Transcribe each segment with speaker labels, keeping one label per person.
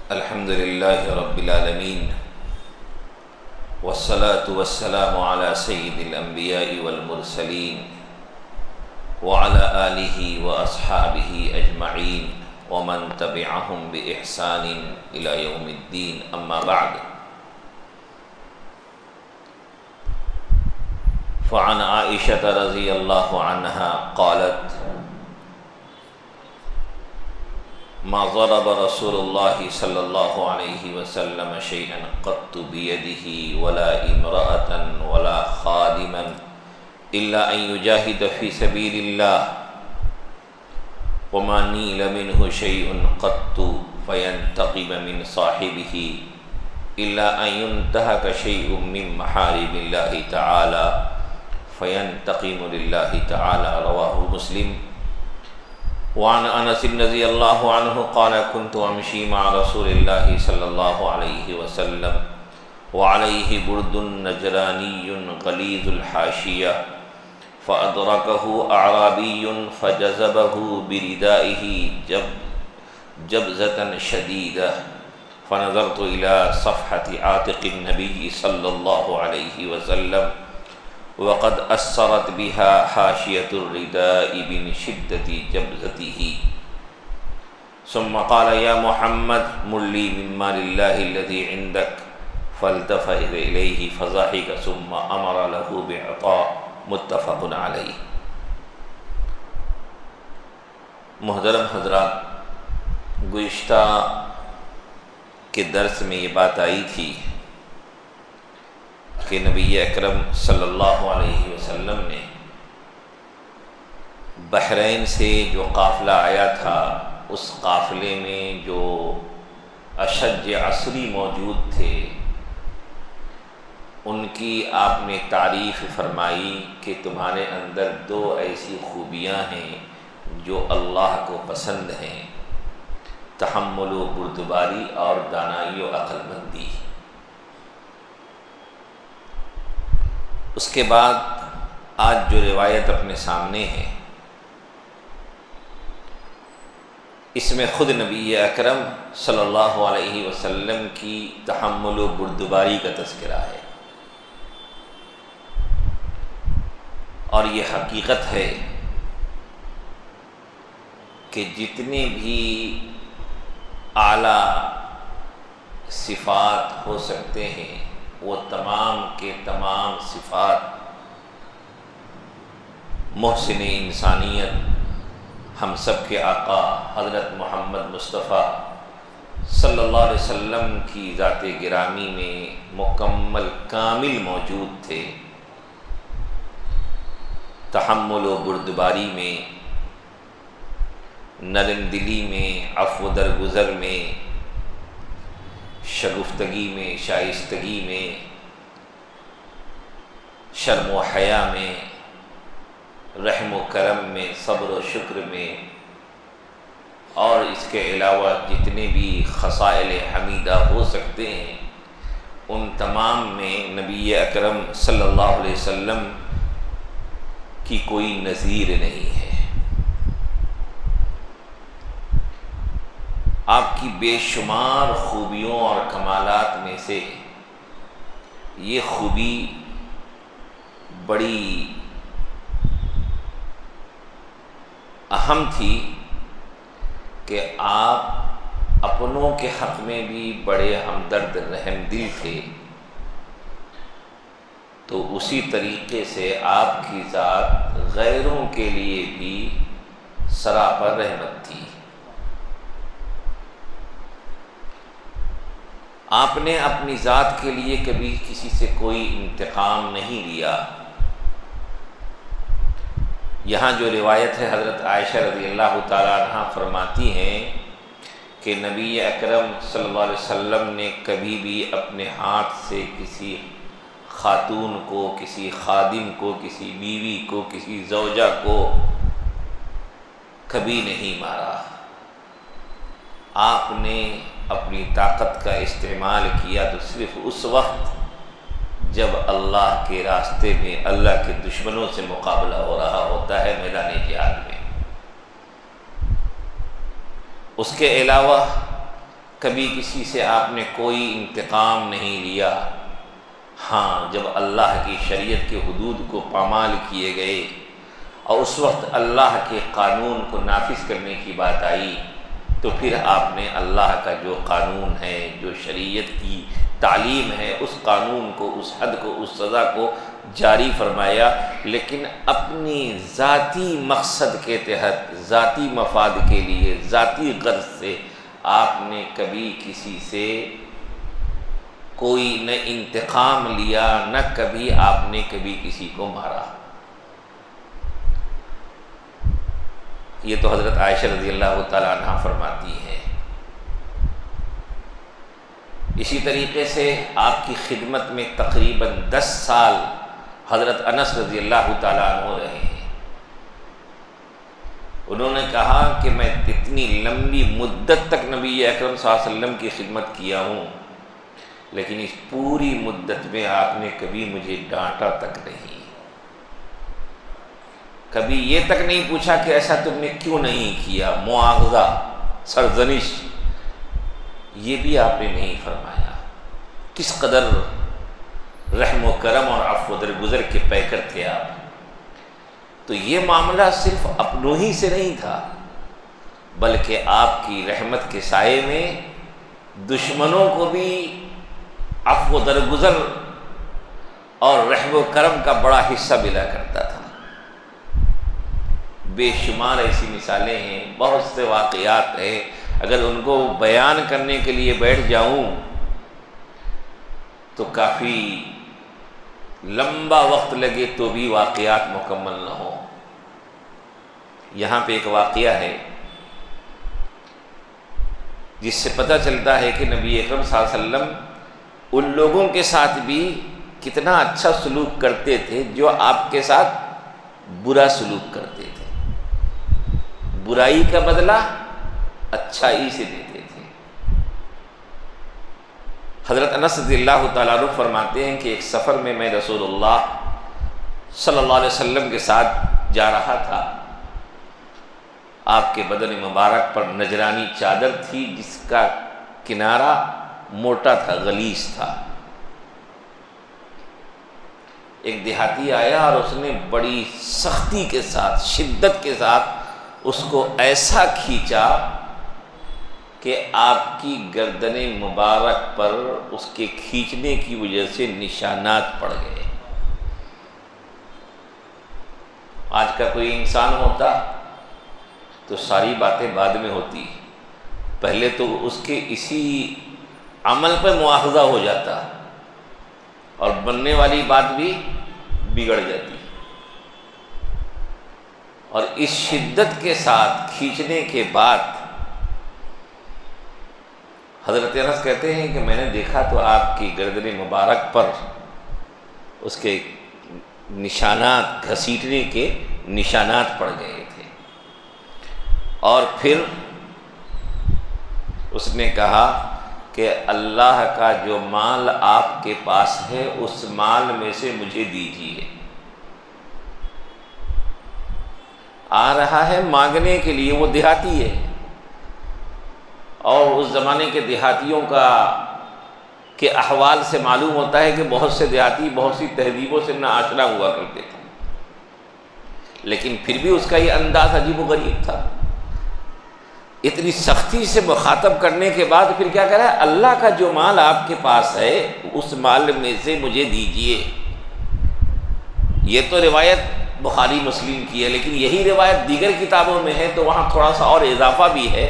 Speaker 1: अल्हम्दुलिल्लाहि रब्बिल आलमीन वस्सलातु वस्सलामु अला सय्यिदिल अंबियाइ वल मुरसलीन व अला आलिहि व अस्हाबिहि अजमईन व मन तबिअहुम बि इहसानिन इला यौमिद्दीन अम्मा बअद। फ़अन आइशा रज़ियल्लाहु अन्हा क़ालत मा ज़रब रसूलुल्लाहि सल्लल्लाहु अलैहि वसल्लम शैअन क़त्तु बियदिही वला इम्रअतन वला ख़ादिमन इल्ला अन युजाहिद फ़ी सबीलिल्लाह वमा नील मिन्हु शैअन क़त्तु फ़यंतक़िम मिन साहिबिही इल्ला अन युन्तहक शैअन मिन महारिमिल्लाहि तआला फ़यंतक़िमु लिल्लाहि तआला। रवाहु मुस्लिम। वान अनस रज़ियल्लाहु अन्हु क़ाल कुन्तु अमशी मअ रसूलिल्लाहि सल्लल्लाहु अलैहि वसल्लम व अलैहि बुर्दुन नजरानियुन गलीज़ुल हाशिया फ़अदरकहु अअराबियुन फ़जज़बहु बिरिदाइहि जबज़तन शदीदा फ़नज़रतु इला सफ़हति आतिक़िन नबी सल्लल्लाहु अलैहि वसल्लम वक़द अस्सरत बिहा हाशियतुर रिदाइ बिन शिद्दति जबज़तिही सुम्मा क़ाल या मुहम्मद मुल्ली मिम्मा लिल्लाहि अल्लज़ी इंदक फ़ल्तफ़त इलैहि फ़ज़हिक सुम्मा अमर लहु बिअता। मुत्तफ़क़ुन अलैहि। मुहतरम हज़रात, गुज़िश्ता के दर्स में ये बात आई थी कि नबी अकरम सल्लल्लाहु अलैहि वसल्लम ने बहरैन से जो काफ़िला आया था, उस काफ़िले में जो अशज असरी मौजूद थे, उनकी आपने तारीफ़ फरमाई कि तुम्हारे अंदर दो ऐसी खूबियाँ हैं जो अल्लाह को पसंद हैं, तहम्मुल व बुर्दबारी और दानाई व अक़लमंदी। उसके बाद आज जो रिवायत अपने सामने है, इसमें ख़ुद नबी अकरम सल्लल्लाहु अलैहि वसल्लम की तहम्मुल व बुर्दबारी का तज़किरा है। और ये हकीकत है कि जितने भी आला सिफ़ात हो सकते हैं, वो तमाम के तमाम सिफ़ात मोहसिन इंसानियत हम सब के आका हज़रत मोहम्मद मुस्तफ़ा सल्लल्लाहु अलैहि वसल्लम की ज़ात गिरामी में मुकम्मल कामिल मौजूद थे। तहम्मुल व बुर्दबारी में, नरम दिली में, अफ़्व दरगुज़र में, शगुफ्तगी में, शाइस्तगी में, शर्म व हया में, रहम व करम में, सब्र व शुक्र में, और इसके अलावा जितने भी खसाइल हमीदा हो सकते हैं, उन तमाम में नबी अकरम सल्लल्लाहु अलैहि वसल्लम की कोई नज़ीर नहीं है। आपकी बेशुमार खूबियों और कमालात में से ये खूबी बड़ी अहम थी कि आप अपनों के हक़ में भी बड़े हमदर्द रहमदिल थे, तो उसी तरीक़े से आपकी ज़ात गैरों के लिए भी सरापर रहमत थी। आपने अपनी ज़ात के लिए कभी किसी से कोई इंतकाम नहीं लिया। यहाँ जो रिवायत है, हज़रत आयशा रज़ियल्लाहु ताला अन्हा फरमाती हैं कि नबी अकरम सल्लल्लाहु अलैहि वसल्लम ने कभी भी अपने हाथ से किसी खातून को, किसी खादिम को, किसी बीवी को, किसी ज़ौजा को कभी नहीं मारा। आपने अपनी ताकत का इस्तेमाल किया तो सिर्फ़ उस वक्त जब अल्लाह के रास्ते में अल्लाह के दुश्मनों से मुकाबला हो रहा होता है, मैदान जिहाद में। उसके अलावा कभी किसी से आपने कोई इंतकाम नहीं लिया। हाँ, जब अल्लाह की शरीयत के हुदूद को पामाल किए गए और उस वक्त अल्लाह के कानून को नाफिज करने की बात आई, तो फिर आपने अल्लाह का जो कानून है, जो शरीयत की तालीम है, उस कानून को, उस हद को, उस सज़ा को जारी फरमाया। लेकिन अपनी ज़ाती मकसद के तहत, ज़ाती मफाद के लिए, ज़ाती गर्ज से आपने कभी किसी से कोई न इंतकाम लिया, न कभी आपने कभी किसी को मारा। ये तो हज़रत आयशा रज़ियल्लाहु ताला अन्हा फरमाती हैं। इसी तरीके से आपकी खिदमत में तकरीबन 10 साल हज़रत अनस रज़ियल्लाहु ताला अन्हु रहे हैं। उन्होंने कहा कि मैं इतनी लंबी मुद्दत तक नबी अकरम सल्लल्लाहु अलैहि वसल्लम की खिदमत किया हूँ, लेकिन इस पूरी मुद्दत में आपने कभी मुझे डांटा तक नहीं, कभी ये तक नहीं पूछा कि ऐसा तुमने क्यों नहीं किया, मुआवजा, सरजनिश, ये भी आपने नहीं फरमाया। किस कदर रहम व करम और अफ़्व व दरगुज़र के पैकर थे आप। तो ये मामला सिर्फ अपनों ही से नहीं था, बल्कि आपकी रहमत के साये में दुश्मनों को भी अफ़्व व दरगुज़र और रहम व करम का बड़ा हिस्सा मिला करता था। बेशुमार ऐसी मिसालें हैं, बहुत से वाक़यात हैं, अगर उनको बयान करने के लिए बैठ जाऊं तो काफ़ी लंबा वक्त लगे तो भी वाक़यात मुकम्मल न हो। यहाँ पे एक वाक़या है जिससे पता चलता है कि नबी अकरम सल्लल्लाहु अलैहि वसल्लम उन लोगों के साथ भी कितना अच्छा सलूक करते थे जो आपके साथ बुरा सलूक करते थे। बुराई का बदला अच्छाई से देते थे। हज़रत अनस रज़ियल्लाहु ताला अन्हु फरमाते हैं कि एक सफ़र में मैं रसूलुल्लाह सल्लल्लाहु अलैहि वसल्लम के साथ जा रहा था। आपके बदन मुबारक पर नजरानी चादर थी जिसका किनारा मोटा था, गलीज था। एक देहाती आया और उसने बड़ी सख्ती के साथ, शिद्दत के साथ उसको ऐसा खींचा कि आपकी गर्दने मुबारक पर उसके खींचने की वजह से निशानात पड़ गए। आज का कोई इंसान होता तो सारी बातें बाद में होती, पहले तो उसके इसी अमल पर मुआवजा हो जाता और बनने वाली बात भी बिगड़ जाती। और इस शिद्दत के साथ खींचने के बाद हज़रत अनस कहते हैं कि मैंने देखा तो आपकी गर्दन मुबारक पर उसके निशानात, घसीटने के निशानात पड़ गए थे। और फिर उसने कहा कि अल्लाह का जो माल आपके पास है उस माल में से मुझे दीजिए। आ रहा है मांगने के लिए, वो देहाती है और उस ज़माने के देहातियों के अहवाल से मालूम होता है कि बहुत से देहाती बहुत सी तहजीबों से नाआशना हुआ करते थे, लेकिन फिर भी उसका ये अंदाज़ अजीब व गरीब था। इतनी सख्ती से मुखातब करने के बाद फिर क्या कह रहा है, अल्लाह का जो माल आपके पास है उस माल में से मुझे दीजिए। ये तो रिवायत बुखारी मुस्लिम की है, लेकिन यही रिवायत दीगर किताबों में है तो वहाँ थोड़ा सा और इजाफा भी है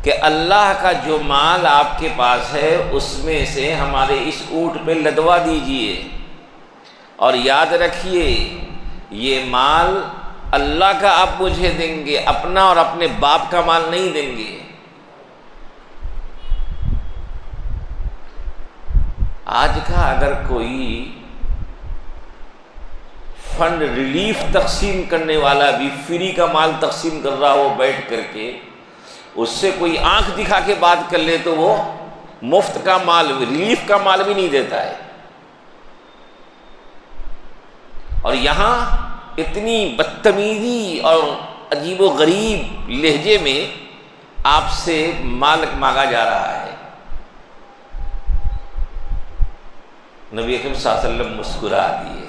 Speaker 1: कि अल्लाह का जो माल आपके पास है उसमें से हमारे इस ऊँट पे लदवा दीजिए। और याद रखिए ये माल अल्लाह का आप मुझे देंगे, अपना और अपने बाप का माल नहीं देंगे। आज का अगर कोई फंड रिलीफ तकसीम करने वाला भी फ्री का माल तकसीम कर रहा हो बैठ करके, उससे कोई आंख दिखा के बात कर ले तो वो मुफ्त का माल, रिलीफ का माल भी नहीं देता है। और यहाँ इतनी बदतमीजी और अजीबो गरीब लहजे में आपसे माल मांगा जा रहा है। नबी अकरम सल्लल्लाहु अलैहि वसल्लम मुस्कुरा दिए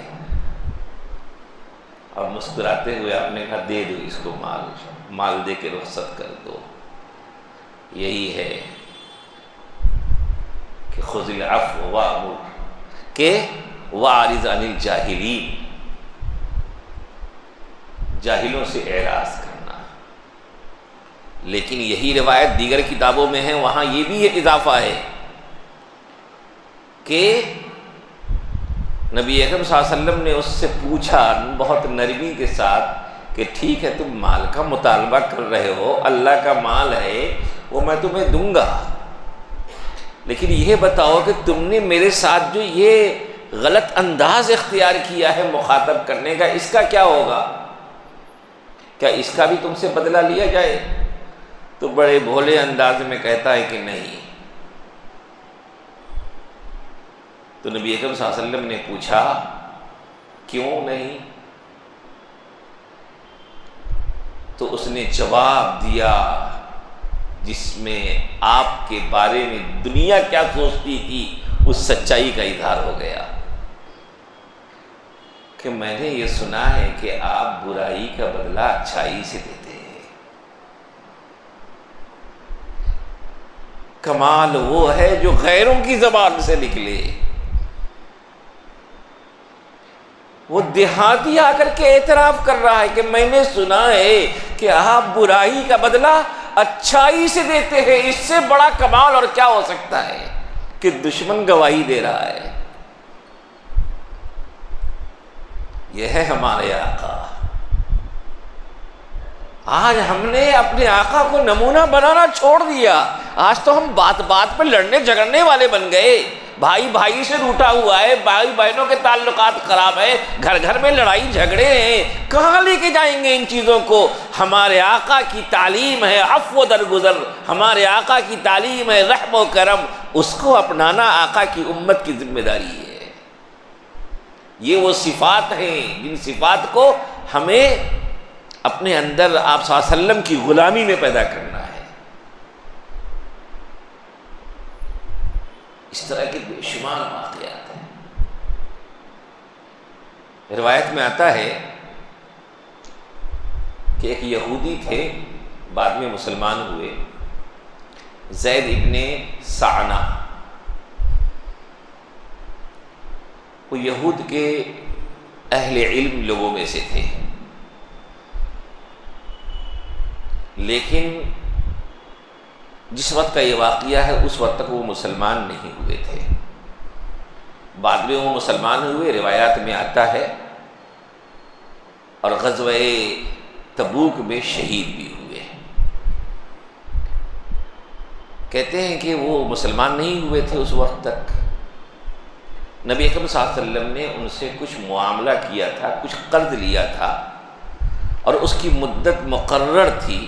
Speaker 1: और मुस्कुराते हुए आपने कहा दे दो इसको, माल दे के रुखसत कर दो। यही है कि खुज़िल अफ़्व वअमुर के वारिज़ अनिल जाहिलीन, जाहिलों से एराज़ करना। लेकिन यही रिवायत दीगर किताबों में है, वहाँ ये भी एक इजाफा है कि नबी अकरम सल्लल्लाहु अलैहि वसल्लम ने उससे पूछा बहुत नरमी के साथ कि ठीक है तुम माल का मुतालबा कर रहे हो, अल्लाह का माल है वो मैं तुम्हें दूंगा, लेकिन यह बताओ कि तुमने मेरे साथ जो ये गलत अंदाज इख्तियार किया है मुखातब करने का, इसका क्या होगा? क्या इसका भी तुमसे बदला लिया जाए? तो बड़े भोले अंदाज में कहता है कि नहीं। तो नबी अकरम सल्लल्लाहु अलैहि वसल्लम ने पूछा क्यों नहीं? तो उसने जवाब दिया जिसमें आपके बारे में दुनिया क्या सोचती थी उस सच्चाई का इजहार हो गया कि मैंने ये सुना है कि आप बुराई का बदला अच्छाई से देते हैं। कमाल वो है जो गैरों की ज़बान से निकले। वो देहाती आकर के एतराफ़ कर रहा है कि मैंने सुना है कि आप बुराई का बदला अच्छाई से देते हैं। इससे बड़ा कमाल और क्या हो सकता है कि दुश्मन गवाही दे रहा है। यह है हमारे आका। आज हमने अपने आका को नमूना बनाना छोड़ दिया। आज तो हम बात बात पर लड़ने झगड़ने वाले बन गए। भाई भाई से रूठा हुआ है, भाई बहनों के ताल्लुकात खराब है, घर घर में लड़ाई झगड़े हैं। कहाँ लेके जाएंगे इन चीज़ों को? हमारे आका की तालीम है अफ़्व दरगुज़र, हमारे आका की तालीम है रहम व करम। उसको अपनाना आका की उम्मत की जिम्मेदारी है। ये वो सिफ़ात हैं जिन सिफ़ात को हमें अपने अंदर आप सल्लल्लाहु अलैहि वसल्लम की ग़ुलामी में पैदा करना है। इस तरह के बेशुमार वाक़यात हैं। रिवायत में आता है कि एक यहूदी थे, बाद में मुसलमान हुए, ज़ैद इब्ने साना। वो यहूद के अहले इल्म लोगों में से थे, लेकिन जिस वक्त का ये वाक़या है उस वक्त तक वो मुसलमान नहीं हुए थे। बाद में वो मुसलमान हुए, रिवायात में आता है, और ग़ज़वे तबूक में शहीद भी हुए। कहते हैं कि वो मुसलमान नहीं हुए थे उस वक्त तक। नबी अकरम सल्लल्लाहु अलैहि वसल्लम ने उनसे कुछ मुआमला किया था, कुछ कर्ज लिया था, और उसकी मुद्दत मुकर्रर थी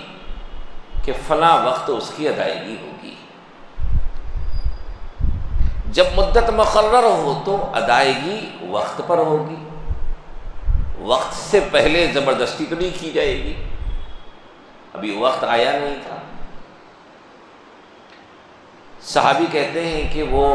Speaker 1: कि फ़लाँ वक्त उसकी अदायगी होगी। जब मुद्दत मुकर्रर हो तो अदायगी वक्त पर होगी, वक्त से पहले ज़बरदस्ती तो नहीं की जाएगी। अभी वक्त आया नहीं था। सहाबी कहते हैं कि वो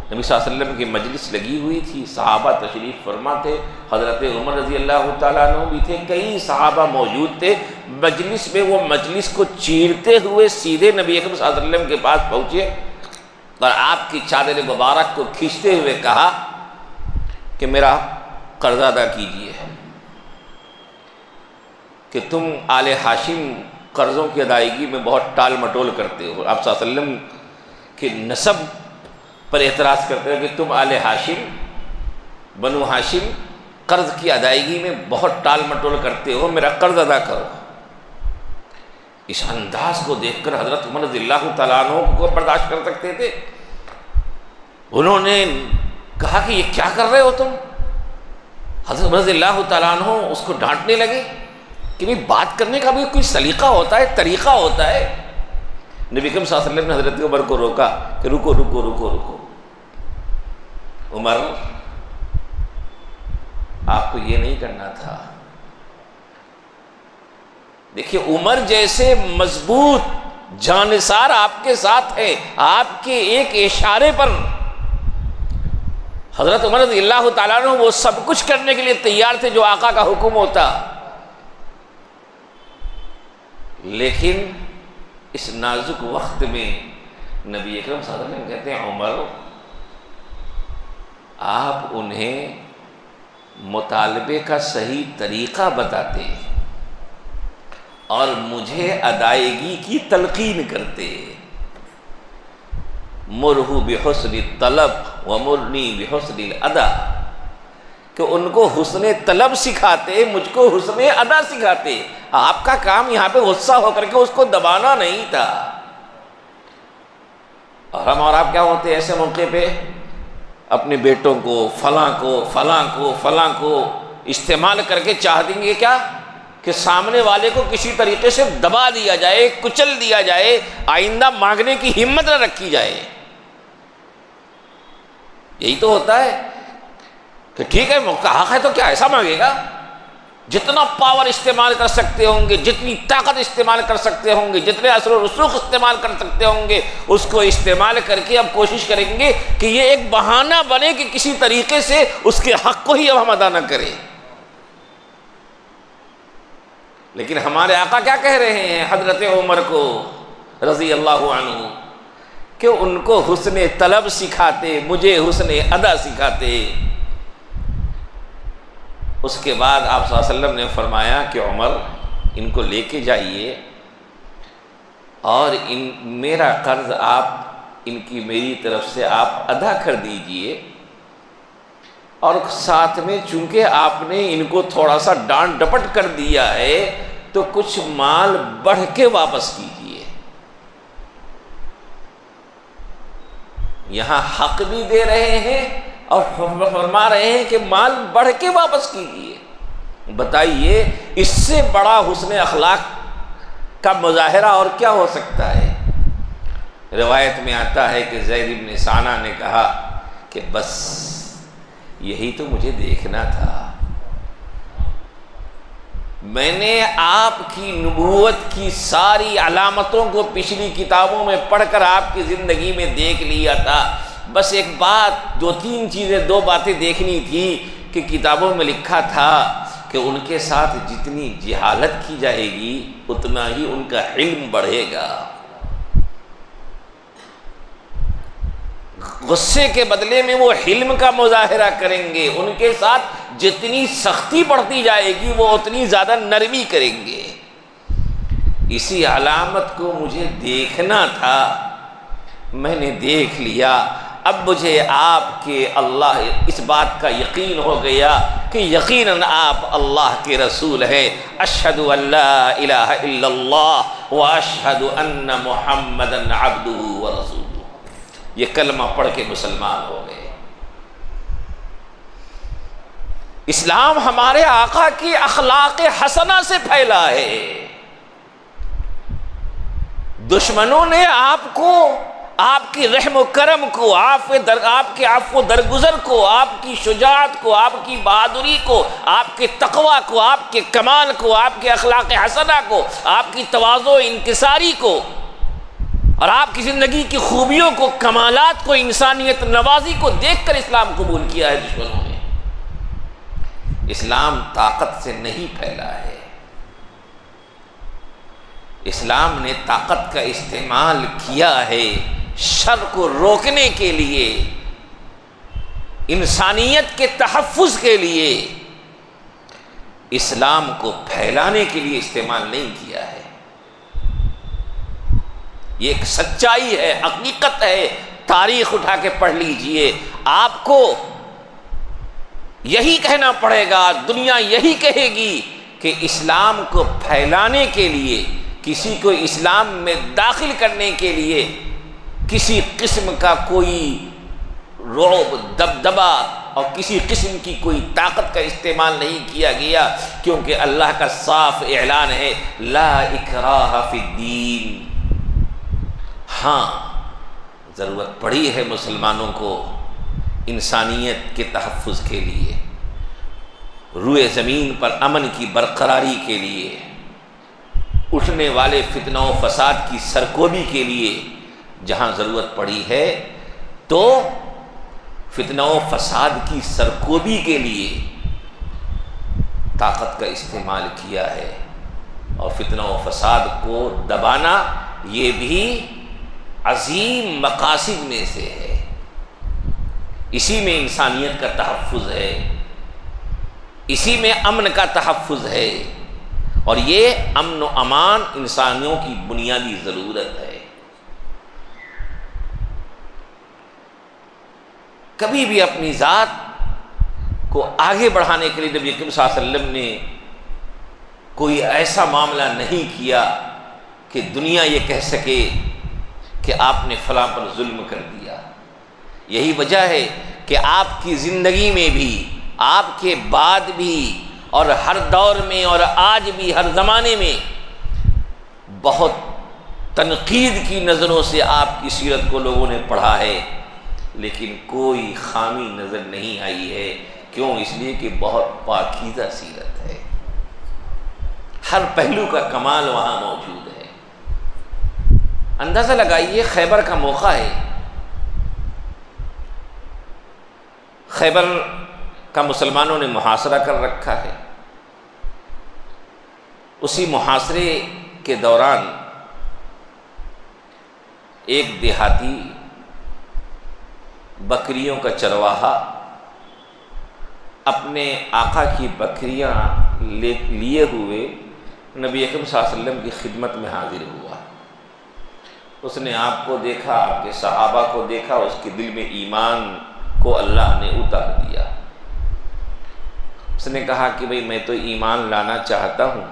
Speaker 1: नबी सल्लल्लाहु अलैहि वसल्लम की मजलिस लगी हुई थी, सहाबा तशरीफ़ फरमा थे, हज़रत उमर रज़ी अल्लाह तआला अन्हु भी थे, कई सहाबा मौजूद थे मजलिस में। वो मजलिस को चीरते हुए सीधे नबी अकरम सल्लल्लाहु अलैहि वसल्लम के पास पहुँचे और आपकी चादर मुबारक को खींचते हुए कहा कि मेरा कर्जा अदा कीजिए, कि तुम आले हाशिम कर्ज़ों की अदायगी में बहुत टाल मटोल करते हो। आप सल्लल्लाहु अलैहि वसल्लम के नसब पर एतराज़ करते हो कि तुम आले हाशिम, बनु हाशिम कर्ज़ की अदायगी में बहुत टाल मटोल करते हो, मेरा कर्ज़ अदा करो। इस अंदाज को देखकर हज़रत उमर रज़ियल्लाहु तआला अन्हु को बर्दाश्त कर सकते थे। उन्होंने कहा कि ये क्या कर रहे हो तुम? हज़रत उमर रज़ियल्लाहु तआला अन्हु उसको डांटने लगे कि भाई बात करने का भी कोई सलीका होता है, तरीक़ा होता है। नबी अकरम सल्लल्लाहु अलैहि वसल्लम ने हज़रत उमर को रोका कि रुको रुको रुको रुको, उमर आपको ये नहीं करना था। देखिए उमर जैसे मजबूत जानिसार आपके साथ है, आपके एक इशारे पर हज़रत उमर रज़ियल्लाहु ताला अन्हु वो सब कुछ करने के लिए तैयार थे जो आका का हुक्म होता। लेकिन इस नाजुक वक्त में नबी अकरम सल्लल्लाहु अलैहि वसल्लम कहते हैं, उमर आप उन्हें मुतालबे का सही तरीक़ा बताते और मुझे अदायगी की तलकीन करते। मुरहु बिहुस्नि तलब व मुरनी बिहुस्निल अदा, कि उनको हुस्ने तलब सिखाते, मुझको हुस्ने अदा सिखाते। आपका काम यहाँ पे गुस्सा होकर के उसको दबाना नहीं था। और हम और आप क्या होते हैं ऐसे मौके पे, अपने बेटों को फलां को इस्तेमाल करके चाह देंगे क्या कि सामने वाले को किसी तरीके से दबा दिया जाए, कुचल दिया जाए, आइंदा मांगने की हिम्मत न रखी जाए। यही तो होता है कि ठीक है मौका हक है तो क्या ऐसा मांगेगा। जितना पावर इस्तेमाल कर सकते होंगे, जितनी ताकत इस्तेमाल कर सकते होंगे, जितने असर और रसूख इस्तेमाल कर सकते होंगे, उसको इस्तेमाल करके अब कोशिश करेंगे कि ये एक बहाना बने कि किसी तरीके से उसके हक को ही अब हम अदा न करें। लेकिन हमारे आका क्या कह रहे हैं हजरत उमर को रज़ी अल्लाहु अन्हु, कि उनको हुस्ने तलब सिखाते, मुझे हुस्ने अदा सिखाते। उसके बाद आप सल्लल्लाहु अलैहि वसल्लम ने फरमाया कि उमर इनको लेके जाइए और मेरा कर्ज आप इनकी मेरी तरफ से आप अदा कर दीजिए, और साथ में चूंकि आपने इनको थोड़ा सा डांट डपट कर दिया है तो कुछ माल बढ़ के वापस कीजिए। यहाँ हक भी दे रहे हैं और फरमा रहे हैं कि माल बढ़ के वापस कीजिए। बताइए इससे बड़ा हुस्न अखलाक का मुजाहिरा और क्या हो सकता है। रिवायत में आता है कि ज़ैद इब्न साना ने कहा कि बस यही तो मुझे देखना था। मैंने आपकी नबूवत की सारी अलामतों को पिछली किताबों में पढ़कर आपकी ज़िंदगी में देख लिया था। बस एक बात, दो बातें देखनी थी कि किताबों में लिखा था कि उनके साथ जितनी जिहालत की जाएगी उतना ही उनका इल्म बढ़ेगा। गुस्से के बदले में वो हिल्म का मुजाहिरा करेंगे। उनके साथ जितनी सख्ती बढ़ती जाएगी वो उतनी ज़्यादा नरमी करेंगे। इसी अलामत को मुझे देखना था, मैंने देख लिया। अब मुझे आपके अल्लाह इस बात का यकीन हो गया कि यकीनन आप अल्लाह के रसूल हैं। अशहदु अल्ला इलाहा इल्लल्लाह व अशहदु अन्ना मुहम्मदन अब्दुहु व रसूलुहु। ये कलमा पढ़ के मुसलमान हो गए। इस्लाम हमारे आका की अखलाक हसना से फैला है। दुश्मनों ने आपको, आपकी रहम करम को, आपके आफ़्व दरगुजर को, आपकी शुजाअत को, आपकी बहादुरी को, आपके तकवा को, आपके कमाल को, आपके अखलाक हसना को, आपकी तवाज़ो इंकिसारी को और आपकी ज़िंदगी की खूबियों को, कमालात को, इंसानियत नवाजी को देखकर इस्लाम कबूल किया है दुश्मनों ने। इस्लाम ताकत से नहीं फैला है। इस्लाम ने ताकत का इस्तेमाल किया है शर को रोकने के लिए, इंसानियत के तहफ़्फ़ुज़ के लिए। इस्लाम को फैलाने के लिए इस्तेमाल नहीं किया है। ये एक सच्चाई है, हकीकत है। तारीख उठा के पढ़ लीजिए, आपको यही कहना पड़ेगा, दुनिया यही कहेगी कि इस्लाम को फैलाने के लिए, किसी को इस्लाम में दाखिल करने के लिए किसी किस्म का कोई रौब, दबदबा और किसी किस्म की कोई ताकत का इस्तेमाल नहीं किया गया, क्योंकि अल्लाह का साफ ऐलान है, ला इकराह फिद्दीन। हाँ, ज़रूरत पड़ी है मुसलमानों को इंसानियत के तहफ़्फ़ुज़ के लिए, रूए ज़मीन पर अमन की बरकरारी के लिए, उठने वाले फितना व फसाद की सरकोबी के लिए जहाँ ज़रूरत पड़ी है, तो फितना व फसाद की सरकोबी के लिए ताकत का इस्तेमाल किया है। और फितना व फसाद को दबाना ये भी अजीम मकासिद में से है। इसी में इंसानियत का तहफ़्फ़ुज़ है, इसी में अमन का तहफ़्फ़ुज़ है, और ये अमन व अमान इंसानियों की बुनियादी ज़रूरत है। कभी भी अपनी ज़ात को आगे बढ़ाने के लिए नबी अकरम सल्लल्लाहु अलैहि वसल्लम ने कोई ऐसा मामला नहीं किया कि दुनिया ये कह सके कि आपने फ़लाँ पर जुल्म कर दिया। यही वजह है कि आपकी ज़िंदगी में भी, आपके बाद भी, और हर दौर में और आज भी हर ज़माने में बहुत तनकीद की नज़रों से आपकी सीरत को लोगों ने पढ़ा है, लेकिन कोई खामी नज़र नहीं आई है। क्यों? इसलिए कि बहुत पाकीज़ा सीरत है, हर पहलू का कमाल वहाँ मौजूद है। अंदाज़ा लगाइए, खैबर का मौका है, खैबर का मुसलमानों ने मुहासरा कर रखा है। उसी मुहासरे के दौरान एक देहाती बकरियों का चरवाहा अपने आका की बकरियां लिए हुए नबी अकरम सल्लल्लाहु अलैहि वसल्लम की खिदमत में हाजिर हुआ। उसने आपको देखा, आपके सहाबा को देखा, उसके दिल में ईमान को अल्लाह ने उतार दिया। उसने कहा कि भाई मैं तो ईमान लाना चाहता हूँ,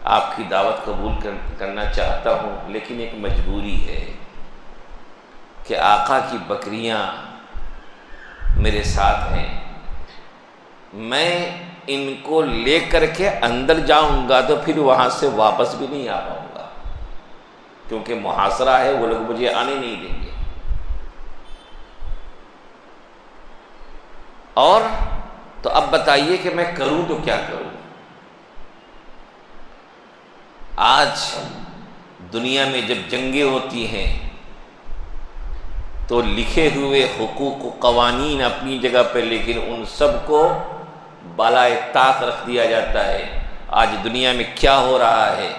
Speaker 1: आपकी दावत कबूल करना चाहता हूँ, लेकिन एक मजबूरी है कि आका की बकरियां मेरे साथ हैं। मैं इनको लेकर के अंदर जाऊंगा तो फिर वहाँ से वापस भी नहीं आ पाऊंगा, क्योंकि मुहासरा है, वो लोग मुझे आने नहीं देंगे। और तो अब बताइए कि मैं करूं तो क्या करूं। आज दुनिया में जब जंगें होती हैं तो लिखे हुए हुकूक व क़वानीन अपनी जगह पर, लेकिन उन सब को बालाए ताक रख दिया जाता है। आज दुनिया में क्या हो रहा है,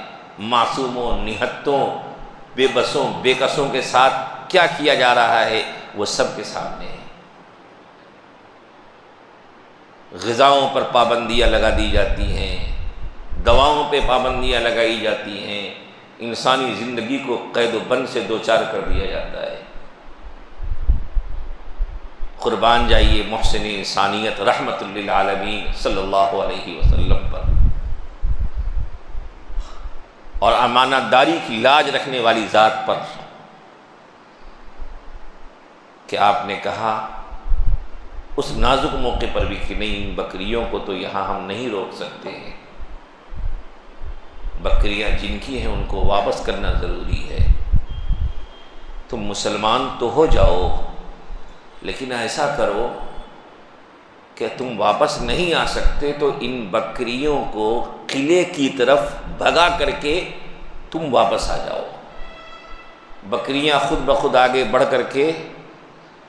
Speaker 1: मासूमों, निहत्तों, बेबसों, बेकसों के साथ क्या किया जा रहा है, वो सब के सामने है। ग़िज़ाओं पर पाबंदियाँ लगा दी जाती हैं, दवाओं पे पाबंदियाँ लगाई जाती हैं, इंसानी ज़िंदगी को कैद व बंद से दो चार कर दिया जाता है। कुर्बान जाइए मुहसिन इंसानियत रहमतुल लिल आलमीन सल्लल्लाहु अलैहि वसल्लम पर, और अमानतदारी की लाज रखने वाली ज़ात पर, कि आपने कहा उस नाजुक मौके पर भी कि नहीं, इन बकरियों को तो यहाँ हम नहीं रोक सकते हैं, बकरियाँ जिनकी हैं उनको वापस करना ज़रूरी है। तुम मुसलमान तो हो जाओ, लेकिन ऐसा करो कि तुम वापस नहीं आ सकते तो इन बकरियों को किले की तरफ भगा करके तुम वापस आ जाओ। बकरियां खुद ब खुद आगे बढ़ करके,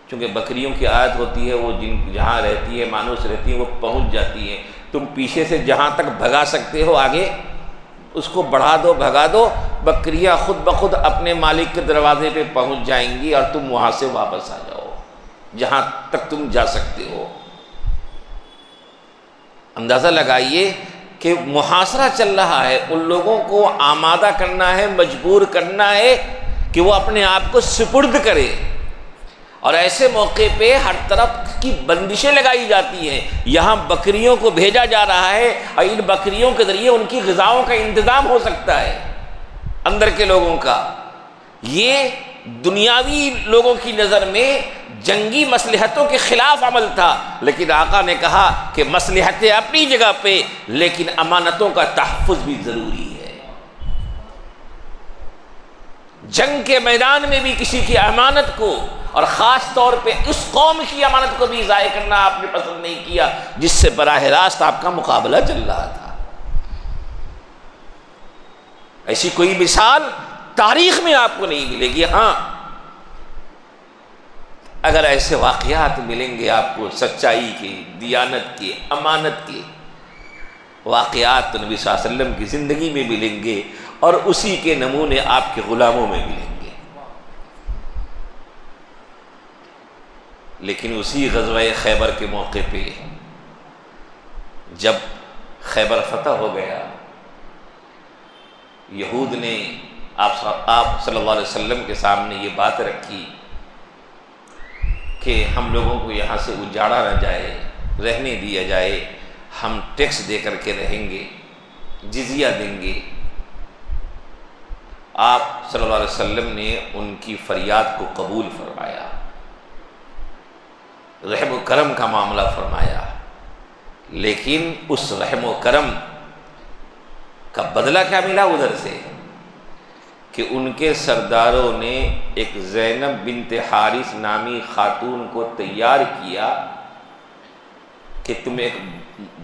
Speaker 1: चूँकि बकरियों की आदत होती है वो जहाँ रहती है, मानूस रहती है, वो पहुँच जाती है। तुम पीछे से जहाँ तक भगा सकते हो आगे उसको बढ़ा दो, भगा दो, बकरियां खुद ब खुद अपने मालिक के दरवाजे पे पहुँच जाएंगी और तुम वहाँ से वापस आ जाओ जहाँ तक तुम जा सकते हो। अंदाज़ा लगाइए कि मुहासरा चल रहा है, उन लोगों को आमादा करना है, मजबूर करना है कि वो अपने आप को सुपुर्द करे। और ऐसे मौके पे हर तरफ की बंदिशें लगाई जाती हैं। यहाँ बकरियों को भेजा जा रहा है और इन बकरियों के ज़रिए उनकी ग़िज़ाओं का इंतज़ाम हो सकता है अंदर के लोगों का। ये दुनियावी लोगों की नज़र में जंगी मसलहतों के ख़िलाफ़ अमल था, लेकिन आका ने कहा कि मसलहतें अपनी जगह पे, लेकिन अमानतों का तहफ़्फ़ुज़ भी ज़रूरी है। जंग के मैदान में भी किसी की अमानत को, और ख़ास तौर पे उस कौम की अमानत को भी ज़ाय करना आपने पसंद नहीं किया जिससे बराह रास्त आपका मुकाबला चल रहा था। ऐसी कोई मिसाल तारीख में आपको नहीं मिलेगी। हाँ, अगर ऐसे वाक़यात मिलेंगे आपको सच्चाई के, दियानत के, अमानत के वाक़यात, तो नबी सल्लल्लाहु अलैहि वसल्लम की ज़िंदगी में मिलेंगे और उसी के नमूने आपके ग़ुलामों में मिलेंगे। लेकिन उसी ग़ज़वा खैबर के मौके पे जब खैबर फतह हो गया, यहूद ने आप सल्लल्लाहु अलैहि वसल्लम के सामने ये बात रखी कि हम लोगों को यहाँ से उजाड़ा न जाए, रहने दिया जाए, हम टैक्स दे करके रहेंगे, जिजिया देंगे। आप सल्लल्लाहु अलैहि वसल्लम ने उनकी फरियाद को कबूल फरमाया, रहम व करम का मामला फरमाया। लेकिन उस रहम व करम का बदला क्या मिला उधर से कि उनके सरदारों ने एक ज़ैनब बिन्त हारिस नामी खातून को तैयार किया कि तुम एक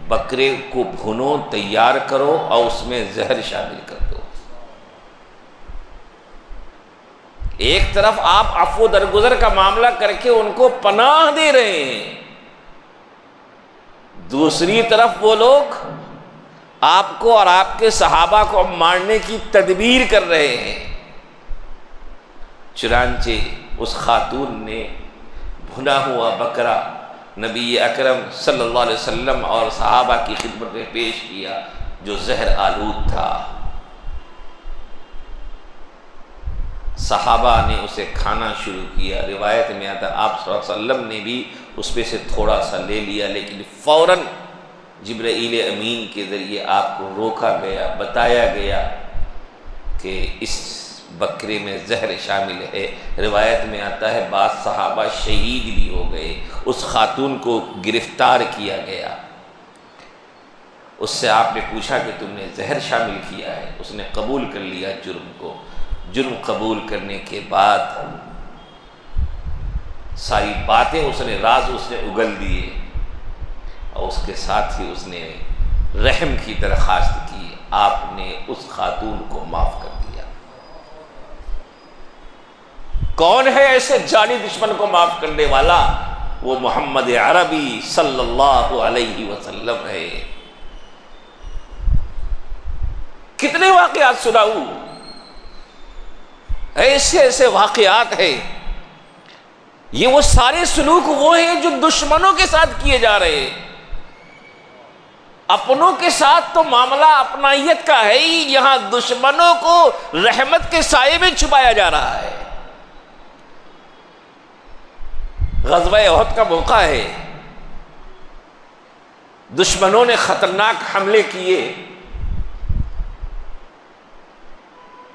Speaker 1: बकरे को भुनो, तैयार करो और उसमें जहर शामिल कर दो। एक तरफ आप अफ़्व दरगुजर का मामला करके उनको पनाह दे रहे हैं, दूसरी तरफ वो लोग आपको और आपके सहाबा को मारने की तदबीर कर रहे हैं। चुनांचे उस खातून ने भुना हुआ बकरा नबी अकरम सल्लल्लाहु अलैहि वसल्लम और सहाबा की खिदमत में पेश किया, जो जहर आलूद था। सहाबा ने उसे खाना शुरू किया। रिवायत में आता आप सल्लल्लाहु अलैहि वसल्लम ने भी उसमें से थोड़ा सा ले लिया, लेकिन फ़ौरन जिब्राईल अमीन के ज़रिए आपको रोका गया, बताया गया कि इस बकरे में जहर शामिल है। रिवायत में आता है बाद सहाबा शहीद भी हो गए, उस खातून को गिरफ्तार किया गया। उससे आपने पूछा कि तुमने जहर शामिल किया है, उसने कबूल कर लिया जुर्म को। जुर्म कबूल करने के बाद सारी बातें उसने, राज उसने उगल दिए और उसके साथ ही उसने रहम की दरख्वास्त की। आपने उस खातून को माफ़ कर दिया। कौन है ऐसे जानी दुश्मन को माफ़ करने वाला? वो मोहम्मद अरबी सल्लल्लाहु अलैहि वसल्लम है। कितने वाक़यात सुनाऊं, ऐसे ऐसे वाक़यात हैं। ये वो सारे सलूक वो हैं जो दुश्मनों के साथ किए जा रहे हैं। अपनों के साथ तो मामला अपनाइयत का है ही, यहां दुश्मनों को रहमत के साये में छुपाया जा रहा है। ग़ज़वा उहद का मौका है, दुश्मनों ने खतरनाक हमले किए।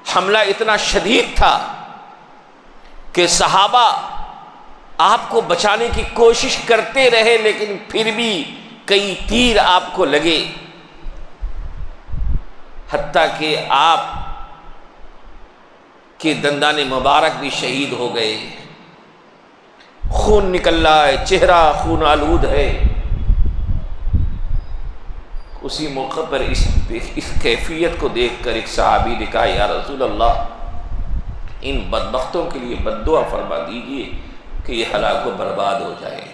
Speaker 1: हमला इतना शदीद था कि सहाबा आपको बचाने की कोशिश करते रहे, लेकिन फिर भी कई तीर आपको लगे, हत्ता कि आप के दंदाने मुबारक भी शहीद हो गए। खून निकल रहा है, चेहरा खून आलूद है। उसी मौके पर इस कैफियत को देखकर एक सहाबी ने कहा, या रसूल अल्लाह, इन बदबख्तों के लिए बद्दुआ फरमा दीजिए कि ये हलाक व बर्बाद हो जाए।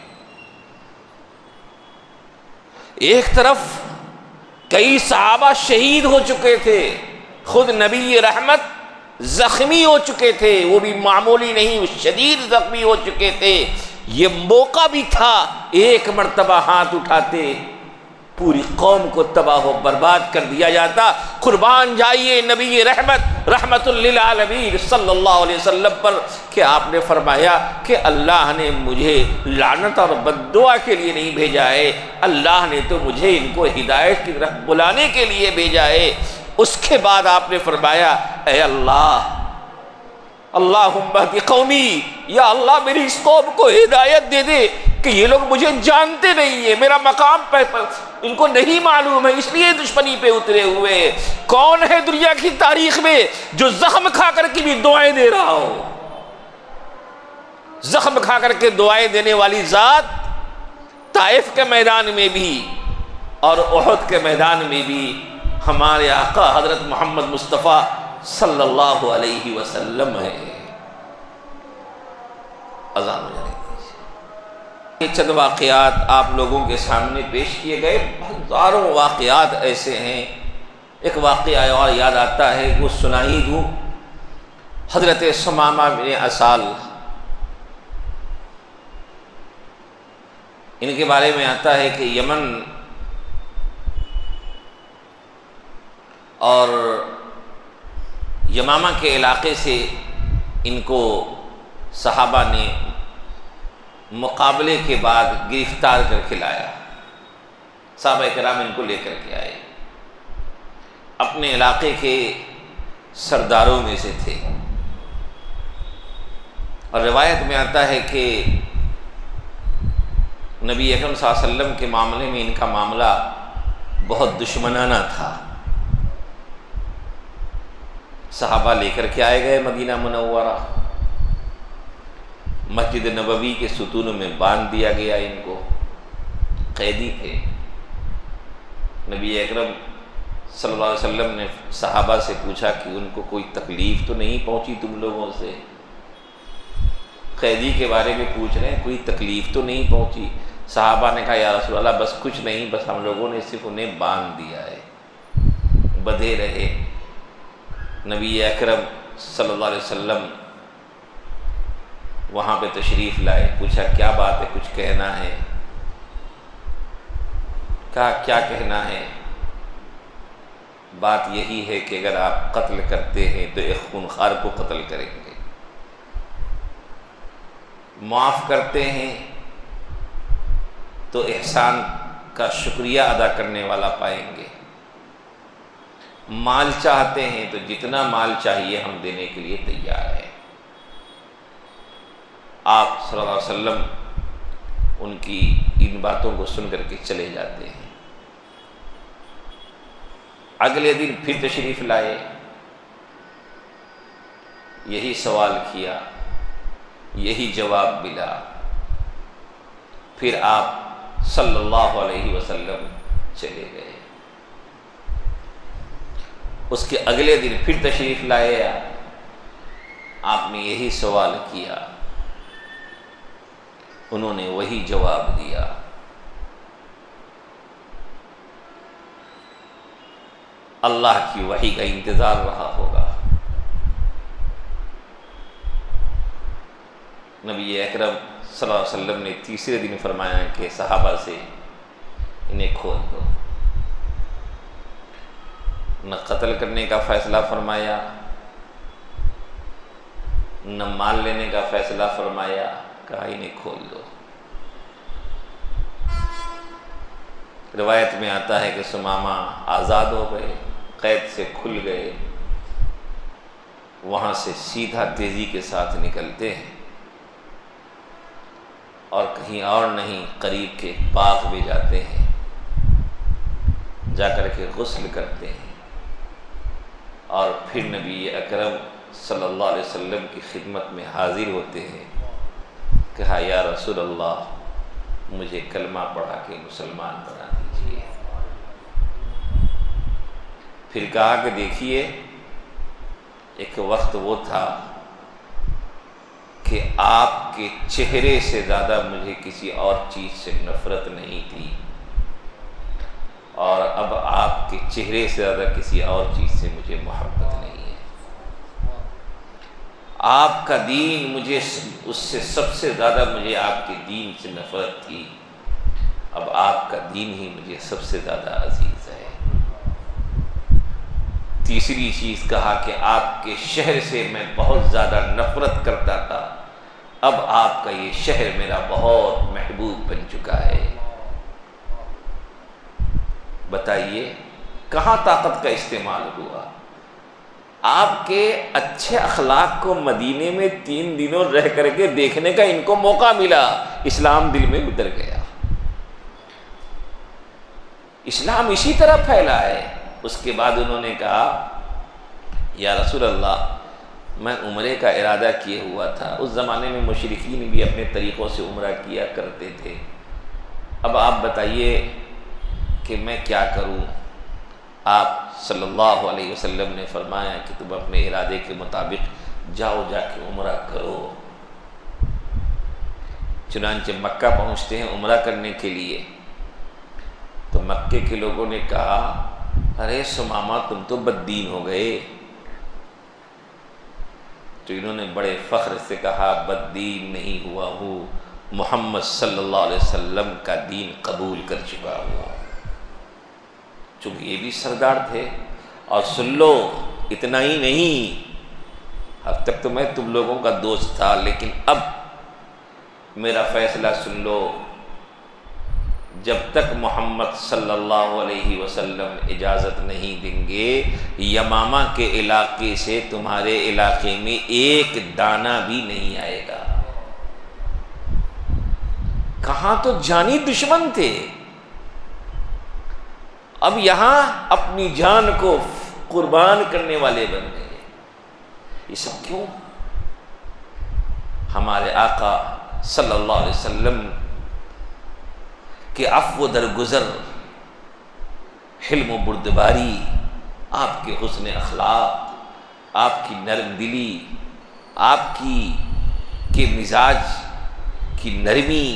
Speaker 1: एक तरफ कई सहाबा शहीद हो चुके थे, खुद नबी रहमत जख्मी हो चुके थे, वो भी मामूली नहीं, शदीद जख्मी हो चुके थे। ये मौका भी था, एक मर्तबा हाथ उठाते पूरी कौम को तबाह व बर्बाद कर दिया जाता। कुर्बान जाइए नबी रहमत रहमतुल लिल आलमीन सल्लल्लाहु अलैहि वसल्लम पर कि आपने फरमाया कि अल्लाह ने मुझे लानत और बद्दुआ के लिए नहीं भेजा है, अल्लाह ने तो मुझे इनको हिदायत की तरफ बुलाने के लिए भेजा है। उसके बाद आपने फरमाया, ऐ अल्लाह, अल्लाहुम्मा की कौमी, या अल्लाह मेरी इस कौम को हिदायत दे दे कि ये लोग मुझे जानते नहीं है, मेरा मकाम इनको नहीं मालूम है, इसलिए दुश्मनी पे उतरे हुए। कौन है दुनिया की तारीख में जो जख्म खा करके भी दुआएं दे रहा हो? जख्म खा करके दुआएं देने वाली जात ताइफ के मैदान में भी और उहद के मैदान में भी हमारे आका हजरत मोहम्मद मुस्तफ़ा सल्लल्लाहु अलैहि वसल्लम है। अज़ान हो जाने दीजिए। ये चंद वाक़यात आप लोगों के सामने पेश किए गए। हज़ारों वाक़यात ऐसे हैं। एक वाक़या और याद आता है, वो सुनाई दूँ। हज़रत सुमामा बिन असाल, इनके बारे में आता है कि यमन और यमामा के इलाके से इनको सहाबा ने मुकाबले के बाद गिरफ्तार करके लाया। सहाबा किराम इनको लेकर के आए, अपने इलाके के सरदारों में से थे। और रिवायत में आता है कि नबी अकरम सल्लल्लाहु अलैहि वसल्लम के मामले में इनका मामला बहुत दुश्मनाना था। सहाबा लेकर के आए गए मदीना मुनव्वरा, मस्जिद नबवी के सुतून में बांध दिया गया। इनको कैदी थे। नबी अकरम सल्लल्लाहु अलैहि वसल्लम ने सहाबा से पूछा कि उनको कोई तकलीफ़ तो नहीं पहुंची तुम लोगों से? कैदी के बारे में पूछ रहे हैं, कोई तकलीफ़ तो नहीं पहुंची? सहाबा ने कहा या रसूल अल्लाह, बस कुछ नहीं, बस हम लोगों ने सिर्फ उन्हें बांध दिया है, बंधे रहे। नबी अकरम सल्लल्लाहु अलैहि वसल्लम वहाँ पे तशरीफ़ लाए। पूछा क्या बात है, कुछ कहना है? कहा क्या कहना है? बात यही है कि अगर आप कत्ल करते हैं तो एक खूनखार को कत्ल करेंगे, माफ़ करते हैं तो एहसान का शुक्रिया अदा करने वाला पाएंगे, माल चाहते हैं तो जितना माल चाहिए हम देने के लिए तैयार हैं। आप सल्लल्लाहु अलैहि वसल्लम उनकी इन बातों को सुन करके चले जाते हैं। अगले दिन फिर तशरीफ़ लाए, यही सवाल किया, यही जवाब मिला। फिर आप सल्लल्लाहु अलैहि वसल्लम चले गए। उसके अगले दिन फिर तशरीफ़ लाए, आपने यही सवाल किया, उन्होंने वही जवाब दिया। अल्लाह की वही का इंतज़ार रहा होगा। नबी अकरम सल्लल्लाहु अलैहि वसल्लम ने तीसरे दिन फरमाया कि सहाबा से इन्हें खोल दो। न कत्ल करने का फ़ैसला फरमाया, न माल लेने का फ़ैसला फरमाया, कहा इन्हें खोल दो। रिवायत में आता है कि सुमामा आज़ाद हो गए, कैद से खुल गए। वहाँ से सीधा तेज़ी के साथ निकलते हैं और कहीं और नहीं, करीब के बाग में जाते हैं, जाकर के गुस्ल करते हैं और फिर नबी अकरम सल्लल्लाहु अलैहि वसल्लम की खिदमत में हाजिर होते हैं। कहा या रसूल अल्लाह, मुझे कलमा पढ़ा के मुसलमान बना दीजिए। फिर कहा कि देखिए, एक वक्त वो था कि आपके चेहरे से ज़्यादा मुझे किसी और चीज़ से नफ़रत नहीं थी, और अब आपके चेहरे से ज़्यादा किसी और चीज़ से मुझे मोहब्बत नहीं है। आपका दीन मुझे उससे सबसे ज़्यादा मुझे आपके दीन से नफ़रत थी, अब आपका दीन ही मुझे सबसे ज़्यादा अजीज़ है। तीसरी चीज़ कहा कि आपके शहर से मैं बहुत ज़्यादा नफ़रत करता था, अब आपका ये शहर मेरा बहुत महबूब बन चुका है। बताइए कहाँ ताकत का इस्तेमाल हुआ? आपके अच्छे अखलाक को मदीने में 3 दिनों रह करके देखने का इनको मौका मिला, इस्लाम दिल में उतर गया। इस्लाम इसी तरह फैला है। उसके बाद उन्होंने कहा या रसूल अल्लाह, मैं उम्रे का इरादा किए हुआ था। उस ज़माने में मुशरिकीन भी अपने तरीक़ों से उम्रा किया करते थे। अब आप बताइए कि मैं क्या करूं? आप सल्लल्लाहु अलैहि वसल्लम ने फरमाया कि तुम अपने इरादे के मुताबिक जाओ, जाके उम्रा करो। चुनांचे मक्का पहुँचते हैं उम्रा करने के लिए, तो मक्के के लोगों ने कहा, अरे सुमामा तुम तो बद्दीन हो गए। तो इन्होंने बड़े फ़ख्र से कहा, बद्दीन नहीं हुआ हूँ, मोहम्मद सल्लल्लाहु अलैहि वसल्लम का दीन कबूल कर चुका हुआ। चूँकि ये भी सरदार थे। और सुन लो, इतना ही नहीं, अब तक तो मैं तुम लोगों का दोस्त था, लेकिन अब मेरा फैसला सुन लो, जब तक मोहम्मद सल्लल्लाहु अलैहि वसल्लम इजाज़त नहीं देंगे, यमामा के इलाके से तुम्हारे इलाके में एक दाना भी नहीं आएगा। कहाँ तो जानी दुश्मन थे, अब यहाँ अपनी जान को कुर्बान करने वाले बन गए। ये सब क्यों? हमारे आका सल्लल्लाहु अलैहि वसल्लम के अफ़्व दरगुज़र, हिल्म बुर्दबारी, आपके हुस्न अखलाक, आपकी नरम दिली, आपकी के मिजाज की नरमी,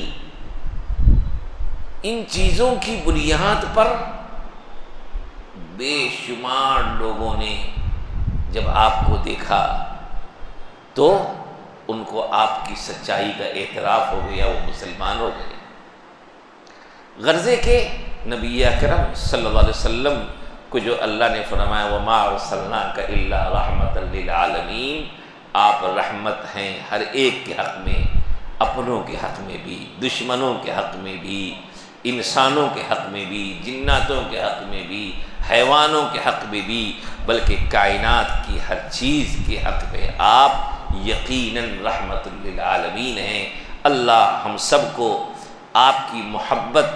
Speaker 1: इन चीज़ों की बुनियाद पर बेशुमार लोगों ने जब आपको देखा तो उनको आपकी सच्चाई का एतराफ़ हो गया, वो मुसलमान हो गए। गर्ज़े के नबी अकरम सल्लल्लाहु अलैहि वसल्लम को जो अल्लाह ने फरमाया, वमा अरसलनाका इल्ला रहमतल लिल आलमीन, आप रहमत हैं हर एक के हक़ में, अपनों के हक़ में भी, दुश्मनों के हक़ में भी, इंसानों के हक़ में भी, जिन्नातों के हक़ में भी, हैवानों के हक़ में भी, बल्कि कायनात की हर चीज़ के हक़ में आप यकीनन रहमतुल लिल आलमीन हैं। अल्लाह हम सबको आपकी मोहब्बत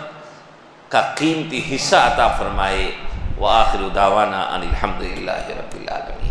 Speaker 1: का कीमती हिस्सा अता फरमाए। व आखिरु दावाना अनिल हम्दुलिल्लाहि रब्बिल आलमीन।